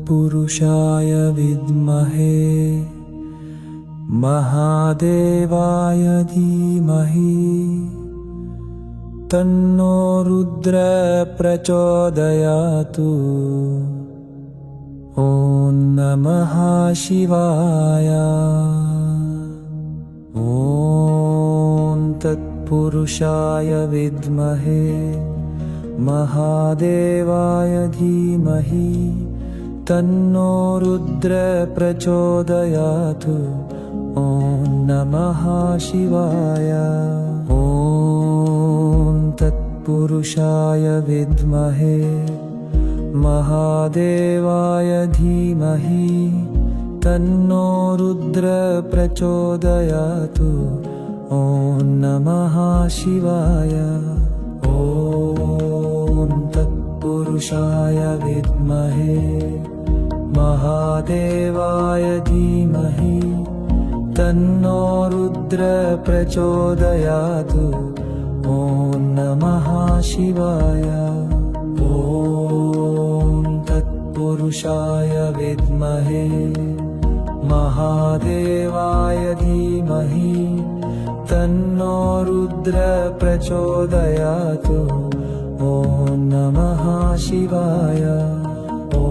तत्पुरुषाय विद्महे महादेवाय धीमहि तन्नो रुद्र प्रचोदयातु। ॐ नमः शिवाय। ॐ तत्पुरुषाय विद्महे महादेवाय धीमहि तन्नो रुद्र प्रचोदयातु। ॐ नमः शिवाय। ॐ तत्पुरुषाय विद्महे महादेवाय धीमहि तन्नो रुद्र प्रचोदयातु। ॐ नमः शिवाय। ॐ तत्पुरुषाय विद्महे महादेवाय धीमहि तन्नो रुद्र प्रचोदयातु। ॐ नमः शिवाय। ॐ तत्पुरुषाय विद्महे महादेवाय धीमहि तन्नो रुद्र प्रचोदयातु। ॐ नमः शिवाय। ॐ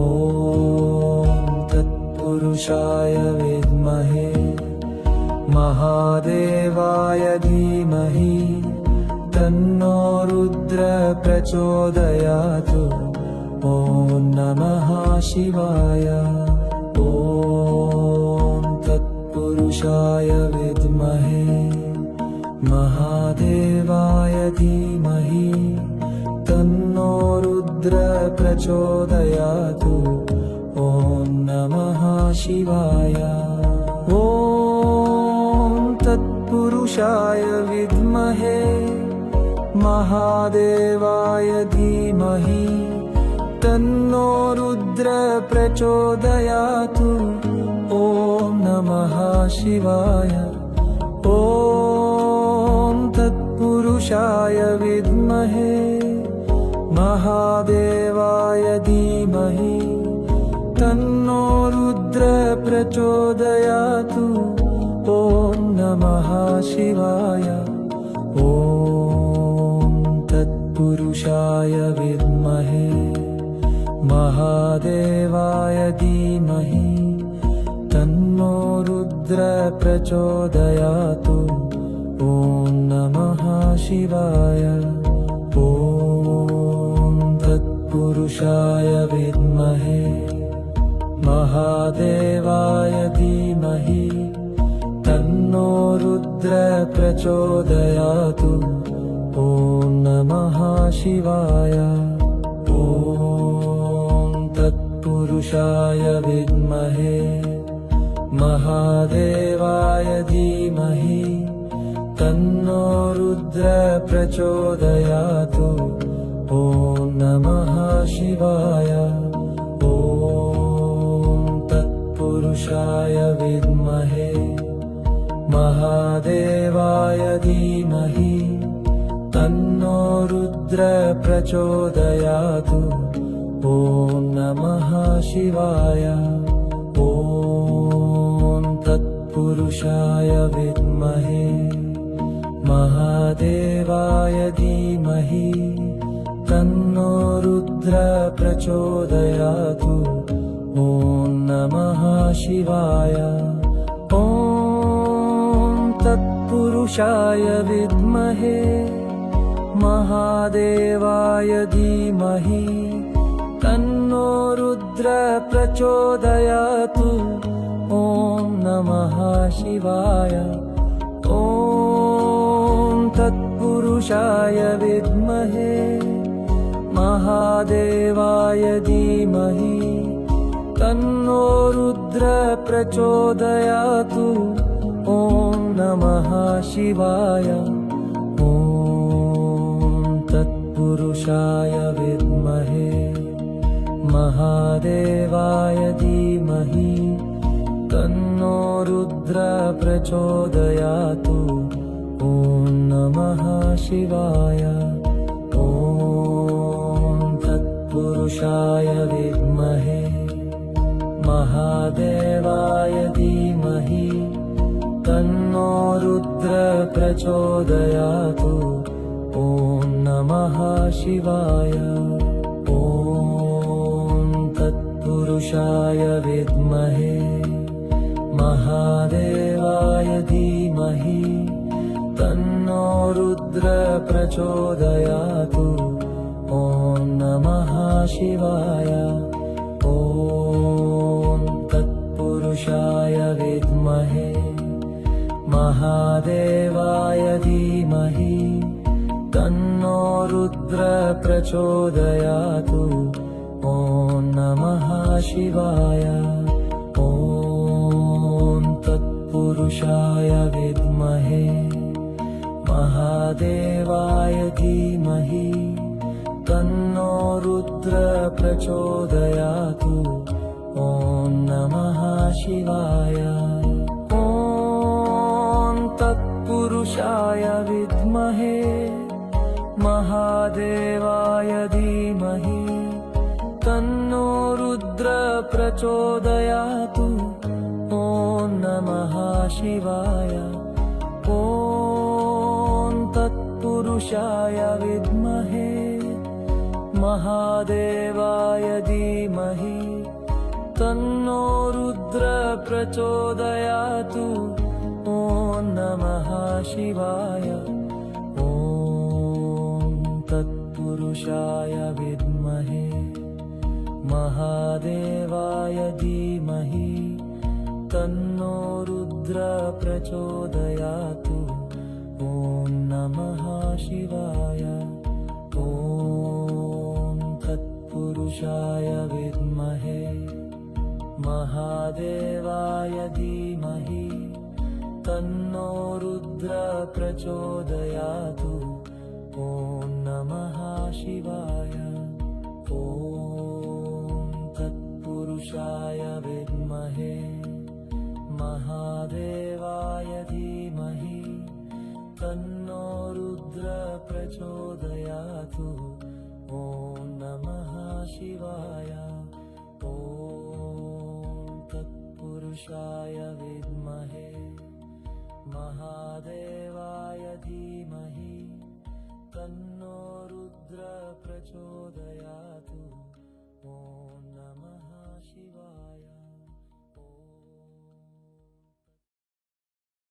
तत्पुरुषाय विद्महे महादेवाय धीमहि तन्नो रुद्र प्रचोदयातु। ॐ नमः शिवाय। ॐ तत्पुरुषाय विद्महे महादेवाय धीमहि तन्नो रुद्र प्रचोदयातु। ॐ नमः शिवाय। ॐ तत्पुरुषाय विद्महे महादेवाय धीमहि तन्नो रुद्र प्रचोदयातु। ॐ नमः शिवाय। ॐ तत्पुरुषाय विद्महे महादेवाय धीमहि तन्नो रुद्र प्रचोदयातु। ॐ नमः शिवाय। ॐ तत्पुरुषाय विद्महे महादेवाय धीमहि तन्नो रुद्र प्रचोदयातु। ॐ नमः शिवाय। ॐ तत्पुरुषाय विद्महे महादेवाय धीमहि तन्नो रुद्र प्रचोदयातु। ॐ नमः शिवाय। ॐ तत्पुरुषाय विद्महे महादेवाय धीमहि तन्नो रुद्र प्रचोदयातु। ॐ नमः शिवाय। ॐ तत्पुरुषाय विद्महे महादेवाय धीमहि तन्नो रुद्र प्रचोदयातु। ॐ नमः शिवाय। ॐ तत्पुरुषाय विद्महे महादेवाय धीमहि तन्नो रुद्र प्रचोदयातु। ॐ नमः शिवाय। ॐ तत्पुरुषाय विद्महे महादेवाय धीमहि तन्नो रुद्र प्रचोदयातु। ॐ नमः शिवाय। ॐ तत्पुरुषाय विद्महे महादेवाय धीमहि तन्नो रुद्र प्रचोदयातु। ॐ नमः शिवाय। ॐ तत्पुरुषाय विद्महे महादेवाय धीमहि तन्नो रुद्र प्रचोदयातु। ॐ नमः शिवाय। ॐ तत्पुरुषाय विद्महे महादेवाय धीमहि तन्नो रुद्र प्रचोदयातु। ॐ नमः शिवाय। ॐ तत्पुरुषाय विद्महे महादेवाय धीमहि तन्नो रुद्र प्रचोदयातु। ॐ नमः शिवाय। ॐ तत्पुरुषाय विद्महे महादेवाय धीमहि तन्नो रुद्र प्रचोदयातु। ॐ नमः शिवाय। ॐ तत्पुरुषाय विद्महे महादेवाय धीमहि तन्नो रुद्र प्रचोदयातु। ॐ नमः शिवाय। ॐ तत्पुरुषाय विद्महे महादेवाय धीमहि तन्नो रुद्र प्रचोदयातु। ॐ नमः शिवाय। ॐ तत्पुरुषाय विद्महे महादेवाय धीमहि तन्नो रुद्र प्रचोदयातु। ॐ नमः शिवाय। ॐ तत्पुरुषाय विद्महे महादेवाय धीमहि तन्नो रुद्र प्रचोदयातु। ॐ नमः शिवाय। ॐ तत्पुरुषाय विद्महे महादेवाय धीमहि तन्नो रुद्र प्रचोदयातु। ॐ नमः शिवाय। ॐ तत्पुरुषाय विद्महे महादेवाय धीमहि तन्नो रुद्र प्रचोदयातु। ॐ नमः शिवाय। ॐ तत्पुरुषाय विद्महे